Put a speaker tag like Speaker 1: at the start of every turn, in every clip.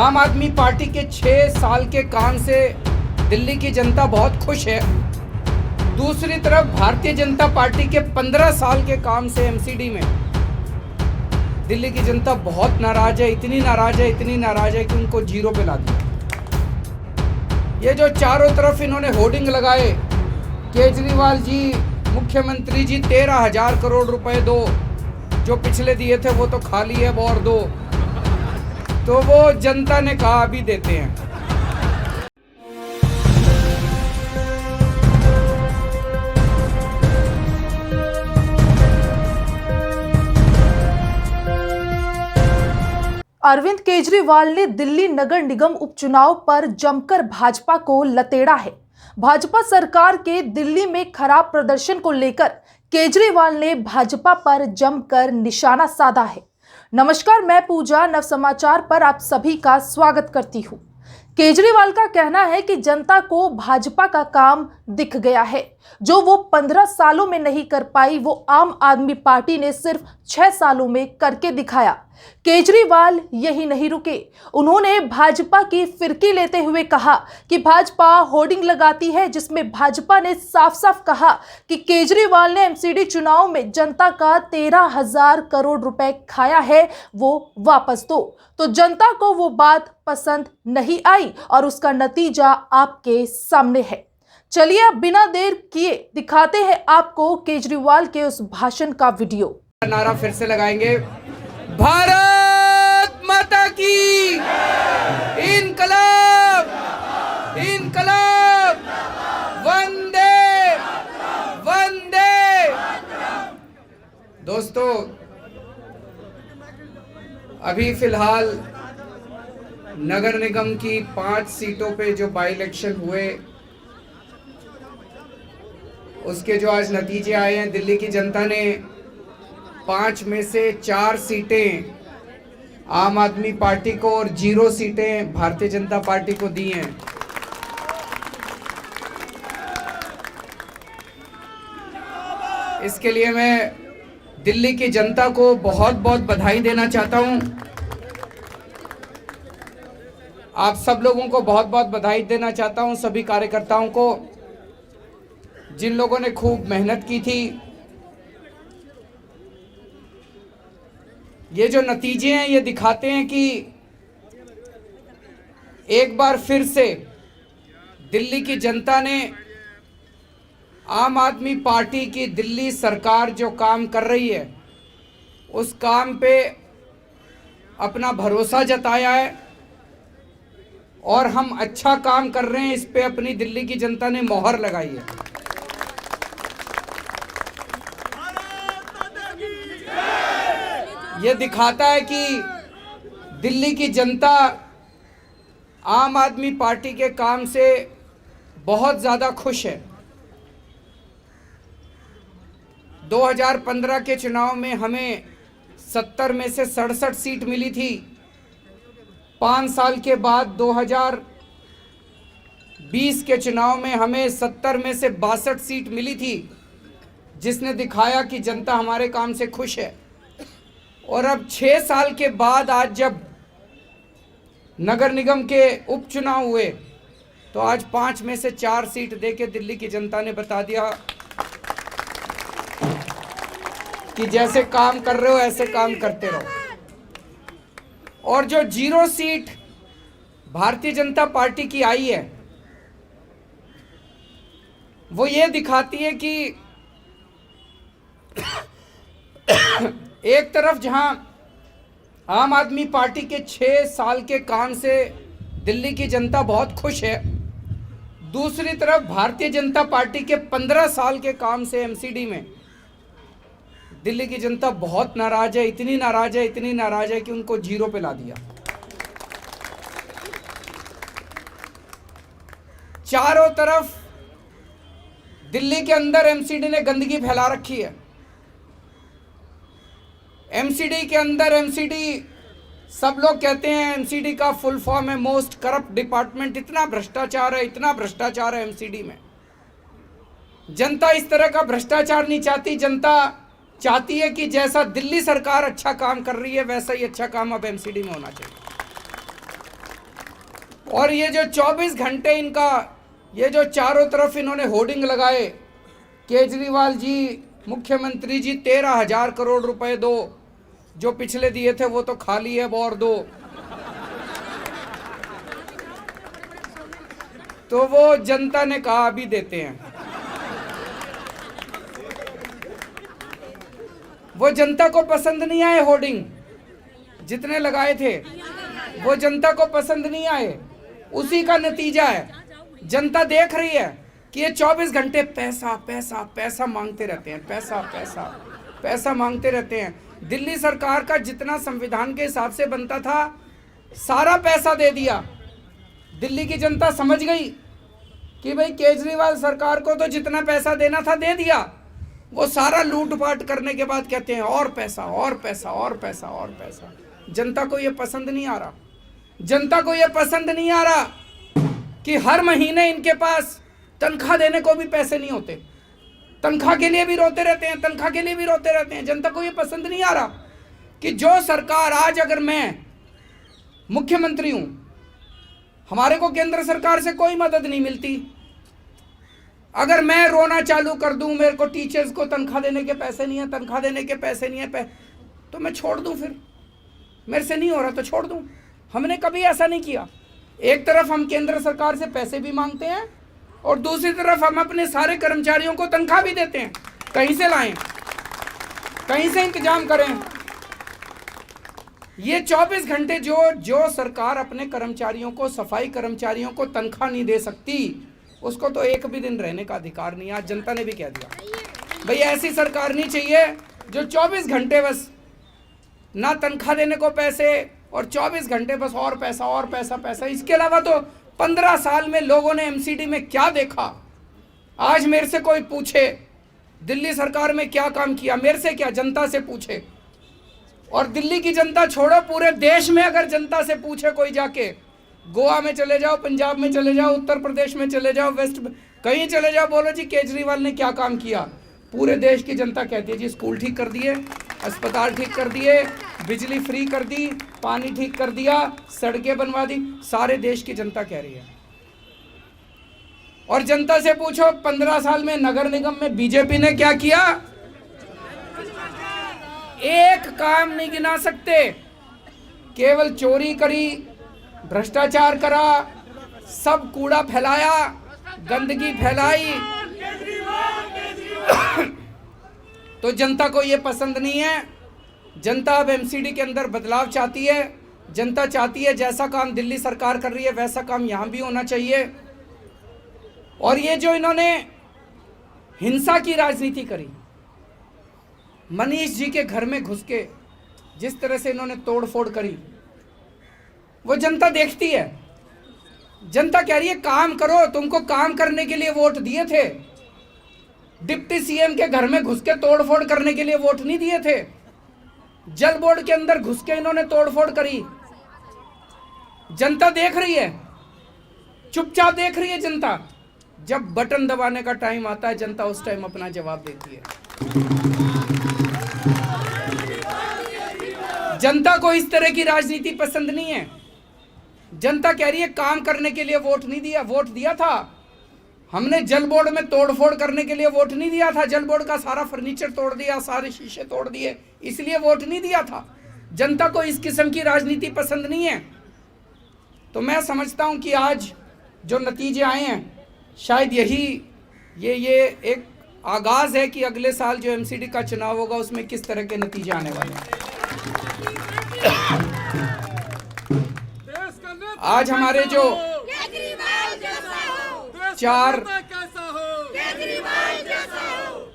Speaker 1: आम आदमी पार्टी के 6 साल के काम से दिल्ली की जनता बहुत खुश है। दूसरी तरफ भारतीय जनता पार्टी के 15 साल के काम से एमसीडी में दिल्ली की जनता बहुत नाराज है, इतनी नाराज है कि उनको जीरो पे ला दिया। ये जो चारों तरफ इन्होंने होर्डिंग लगाए, केजरीवाल जी, मुख्यमंत्री जी 13,000 करोड़ रुपए दो, जो पिछले दिए थे वो तो खाली है, वो और दो, तो वो जनता ने कहा अभी देते हैं।
Speaker 2: अरविंद केजरीवाल ने दिल्ली नगर निगम उपचुनाव पर जमकर भाजपा को लतेड़ा है। भाजपा सरकार के दिल्ली में खराब प्रदर्शन को लेकर केजरीवाल ने भाजपा पर जमकर निशाना साधा है। नमस्कार, मैं पूजा, नव समाचार पर आप सभी का स्वागत करती हूँ। केजरीवाल का कहना है कि जनता को भाजपा का काम दिख गया है। जो वो 15 सालों में नहीं कर पाई, वो आम आदमी पार्टी ने सिर्फ 6 सालों में करके दिखाया। केजरीवाल यही नहीं रुके, उन्होंने भाजपा की फिरकी लेते हुए कहा कि भाजपा होर्डिंग लगाती है, जिसमें भाजपा ने साफ साफ कहा कि केजरीवाल ने एमसीडी चुनाव में जनता का 13,000 करोड़ रुपए खाया है, वो वापस दो। तो जनता को वो बात पसंद नहीं आई और उसका नतीजा आपके सामने है। चलिए अब बिना देर किए दिखाते हैं आपको केजरीवाल के उस भाषण का वीडियो।
Speaker 1: नारा फिर से लगाएंगे, भारत माता की इनकलाब, इनकलाब, वंदे वंदे। दोस्तों, अभी फिलहाल नगर निगम की 5 सीटों पे जो बाई इलेक्शन हुए, उसके जो आज नतीजे आए हैं, दिल्ली की जनता ने 5 में से 4 सीटें आम आदमी पार्टी को और 0 सीटें भारतीय जनता पार्टी को दी हैं। इसके लिए मैं दिल्ली की जनता को बहुत बहुत बधाई देना चाहता हूं। आप सब लोगों को बहुत बहुत बधाई देना चाहता हूं, सभी कार्यकर्ताओं को, जिन लोगों ने खूब मेहनत की थी। ये जो नतीजे हैं ये दिखाते हैं कि एक बार फिर से दिल्ली की जनता ने आम आदमी पार्टी की दिल्ली सरकार जो काम कर रही है, उस काम पे अपना भरोसा जताया है और हम अच्छा काम कर रहे हैं, इस पे अपनी दिल्ली की जनता ने मोहर लगाई है। ये दिखाता है कि दिल्ली की जनता आम आदमी पार्टी के काम से बहुत ज़्यादा खुश है। 2015 के चुनाव में हमें 70 में से 67 सीट मिली थी। 5 साल के बाद 2020 के चुनाव में हमें 70 में से 62 सीट मिली थी, जिसने दिखाया कि जनता हमारे काम से खुश है। और अब 6 साल के बाद आज जब नगर निगम के उपचुनाव हुए, तो आज 5 में से 4 सीट देके दिल्ली की जनता ने बता दिया कि जैसे काम कर रहे हो ऐसे काम करते रहो। और जो 0 सीट भारतीय जनता पार्टी की आई है, वो ये दिखाती है कि एक तरफ जहां आम आदमी पार्टी के 6 साल के काम से दिल्ली की जनता बहुत खुश है, दूसरी तरफ भारतीय जनता पार्टी के 15 साल के काम से एमसीडी में दिल्ली की जनता बहुत नाराज है, इतनी नाराज है कि उनको जीरो पे ला दिया। चारों तरफ दिल्ली के अंदर एमसीडी ने गंदगी फैला रखी है। एमसीडी के अंदर, एमसीडी सब लोग कहते हैं एमसीडी का फुल फॉर्म है मोस्ट करप्ट डिपार्टमेंट। इतना भ्रष्टाचार है एमसीडी में। जनता इस तरह का भ्रष्टाचार नहीं चाहती। जनता चाहती है कि जैसा दिल्ली सरकार अच्छा काम कर रही है, वैसा ही अच्छा काम अब एमसीडी में होना चाहिए। और ये जो 24 घंटे इनका, ये जो चारों तरफ इन्होंने होर्डिंग लगाए, केजरीवाल जी मुख्यमंत्री जी 13,000 करोड़ रुपए दो, जो पिछले दिए थे वो तो खाली है, और दो। तो वो जनता ने कहा अभी देते हैं। वो जनता को पसंद नहीं आए, होर्डिंग जितने लगाए थे वो जनता को पसंद नहीं आए। उसी का नतीजा है, जनता देख रही है कि ये 24 घंटे पैसा पैसा पैसा मांगते रहते हैं, पैसा पैसा पैसा मांगते रहते हैं। दिल्ली सरकार का जितना संविधान के हिसाब से बनता था सारा पैसा दे दिया। दिल्ली की जनता समझ गई कि भाई केजरीवाल सरकार को तो जितना पैसा देना था दे दिया। वो सारा लूटपाट करने के बाद कहते हैं और पैसा और पैसा और पैसा और पैसा। जनता को ये पसंद नहीं आ रहा, जनता को ये पसंद नहीं आ रहा कि हर महीने इनके पास तनख्वाह देने को भी पैसे नहीं होते, तनख्वाह के लिए भी रोते रहते हैं, तनख्वाह के लिए भी रोते रहते हैं। जनता को ये पसंद नहीं आ रहा कि जो सरकार, आज अगर मैं मुख्यमंत्री हूं, हमारे को केंद्र सरकार से कोई मदद नहीं मिलती, अगर मैं रोना चालू कर दूं, मेरे को टीचर्स को तनख्वाह देने के पैसे नहीं है, तनख्वाह देने के पैसे नहीं है, तो मैं छोड़ दूं, फिर मेरे से नहीं हो रहा तो छोड़ दूं। हमने कभी ऐसा नहीं किया। एक तरफ हम केंद्र सरकार से पैसे भी मांगते हैं और दूसरी तरफ हम अपने सारे कर्मचारियों को तनख्वाह भी देते हैं। कहीं से लाएं, कहीं से इंतजाम करें। ये 24 घंटे जो सरकार अपने कर्मचारियों को, सफाई कर्मचारियों को तनख्वाह नहीं दे सकती, उसको तो एक भी दिन रहने का अधिकार नहीं। आज जनता ने भी कह दिया भाई ऐसी सरकार नहीं चाहिए जो 24 घंटे बस ना तनख्वाह देने को पैसे और 24 घंटे बस और पैसा और पैसा पैसा। इसके अलावा तो 15 साल में लोगों ने एमसीडी में क्या देखा। आज मेरे से कोई पूछे दिल्ली सरकार में क्या काम किया, मेरे से क्या, जनता से पूछे। और दिल्ली की जनता छोड़ो, पूरे देश में अगर जनता से पूछे कोई जाके, गोवा में चले जाओ, पंजाब में चले जाओ, उत्तर प्रदेश में चले जाओ, वेस्ट कहीं चले जाओ, बोलो जी केजरीवाल ने क्या काम किया, पूरे देश की जनता कहती है जी स्कूल ठीक कर दिए, अस्पताल ठीक कर दिए, बिजली फ्री कर दी, पानी ठीक कर दिया, सड़कें बनवा दी। सारे देश की जनता कह रही है। और जनता से पूछो 15 साल में नगर निगम में बीजेपी ने क्या किया, एक काम नहीं गिना सकते। केवल चोरी करी, भ्रष्टाचार करा, सब कूड़ा फैलाया, गंदगी फैलाई। तो जनता को ये पसंद नहीं है। जनता अब एमसीडी के अंदर बदलाव चाहती है। जनता चाहती है जैसा काम दिल्ली सरकार कर रही है वैसा काम यहाँ भी होना चाहिए। और ये जो इन्होंने हिंसा की राजनीति करी, मनीष जी के घर में घुस के जिस तरह से इन्होंने तोड़फोड़ करी, वो जनता देखती है। जनता कह रही है काम करो, तुमको काम करने के लिए वोट दिए थे। डिप्टी सीएम के घर में घुस के तोड़फोड़ करने के लिए वोट नहीं दिए थे। जल बोर्ड के अंदर घुस के इन्होंने तोड़फोड़ करी। जनता देख रही है, चुपचाप देख रही है जनता। जब बटन दबाने का टाइम आता है जनता उस टाइम अपना जवाब देती है। जनता को इस तरह की राजनीति पसंद नहीं है। जनता कह रही है काम करने के लिए वोट नहीं दिया। वोट दिया था हमने, जल बोर्ड में तोड़फोड़ करने के लिए वोट नहीं दिया था। जल बोर्ड का सारा फर्नीचर तोड़ दिया, सारे शीशे तोड़ दिए, इसलिए वोट नहीं दिया था। जनता को इस किस्म की राजनीति पसंद नहीं है। तो मैं समझता हूं कि आज जो नतीजे आए हैं, शायद यही ये एक आगाज है कि अगले साल जो एमसीडी का चुनाव होगा उसमें किस तरह के नतीजे आने वाले हैं। आज हमारे जो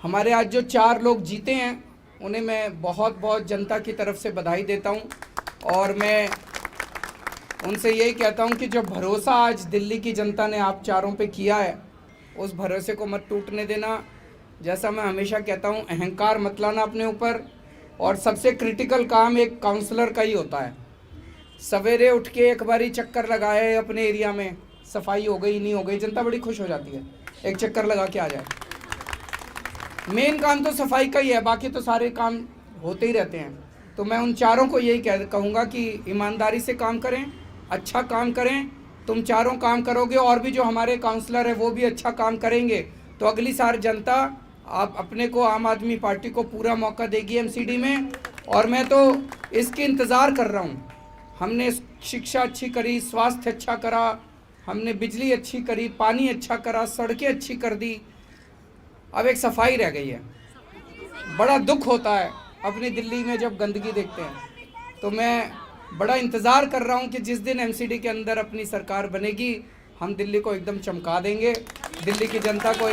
Speaker 1: हमारे आज जो 4 लोग जीते हैं, उन्हें मैं बहुत बहुत जनता की तरफ से बधाई देता हूं। और मैं उनसे यही कहता हूं कि जो भरोसा आज दिल्ली की जनता ने आप चारों पे किया है, उस भरोसे को मत टूटने देना। जैसा मैं हमेशा कहता हूं, अहंकार मत लाना अपने ऊपर। और सबसे क्रिटिकल काम एक काउंसलर का ही होता है। सवेरे उठ के एक बारी चक्कर लगाए अपने एरिया में, सफाई हो गई नहीं हो गई, जनता बड़ी खुश हो जाती है, एक चक्कर लगा के आ जाए। मेन काम तो सफाई का ही है, बाकी तो सारे काम होते ही रहते हैं। तो मैं उन चारों को यही कहूँगा कि ईमानदारी से काम करें, अच्छा काम करें, तो तुम चारों काम करोगे और भी जो हमारे काउंसलर है वो भी अच्छा काम करेंगे, तो अगली साल जनता आप अपने को आम आदमी पार्टी को पूरा मौका देगी एमसीडी में। और मैं तो इसकी इंतज़ार कर रहा हूँ। हमने शिक्षा अच्छी करी, स्वास्थ्य अच्छा करा, हमने बिजली अच्छी करी, पानी अच्छा करा, सड़कें अच्छी कर दी, अब एक सफाई रह गई है। बड़ा दुख होता है अपनी दिल्ली में जब गंदगी देखते हैं, तो मैं बड़ा इंतज़ार कर रहा हूँ कि जिस दिन एमसीडी के अंदर अपनी सरकार बनेगी, हम दिल्ली को एकदम चमका देंगे, दिल्ली की जनता को।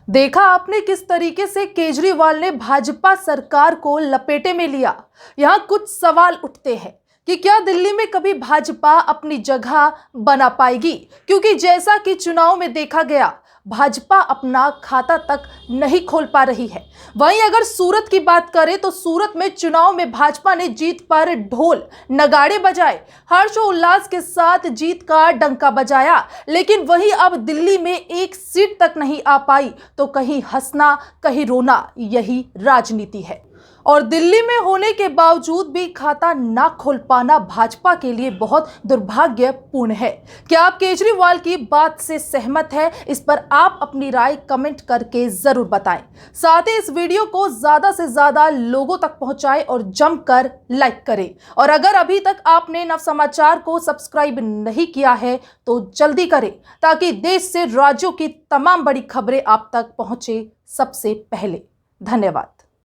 Speaker 2: देखा आपने किस तरीके से केजरीवाल ने भाजपा सरकार को लपेटे में लिया। यहाँ कुछ सवाल उठते हैं कि क्या दिल्ली में कभी भाजपा अपनी जगह बना पाएगी, क्योंकि जैसा कि चुनाव में देखा गया, भाजपा अपना खाता तक नहीं खोल पा रही है। वहीं अगर सूरत की बात करें तो सूरत में चुनाव में भाजपा ने जीत पर ढोल नगाड़े बजाए, हर्षोल्लास के साथ जीत का डंका बजाया, लेकिन वहीं अब दिल्ली में एक सीट तक नहीं आ पाई तो कहीं हंसना कहीं रोना, यही राजनीति है। और दिल्ली में होने के बावजूद भी खाता ना खोल पाना भाजपा के लिए बहुत दुर्भाग्यपूर्ण है। क्या आप केजरीवाल की बात से सहमत हैं? इस पर आप अपनी राय कमेंट करके जरूर बताएं। साथ ही इस वीडियो को ज्यादा से ज्यादा लोगों तक पहुंचाएं और जमकर लाइक करें। और अगर अभी तक आपने नव समाचार को सब्सक्राइब नहीं किया है तो जल्दी करें, ताकि देश से राज्यों की तमाम बड़ी खबरें आप तक पहुंचे सबसे पहले। धन्यवाद।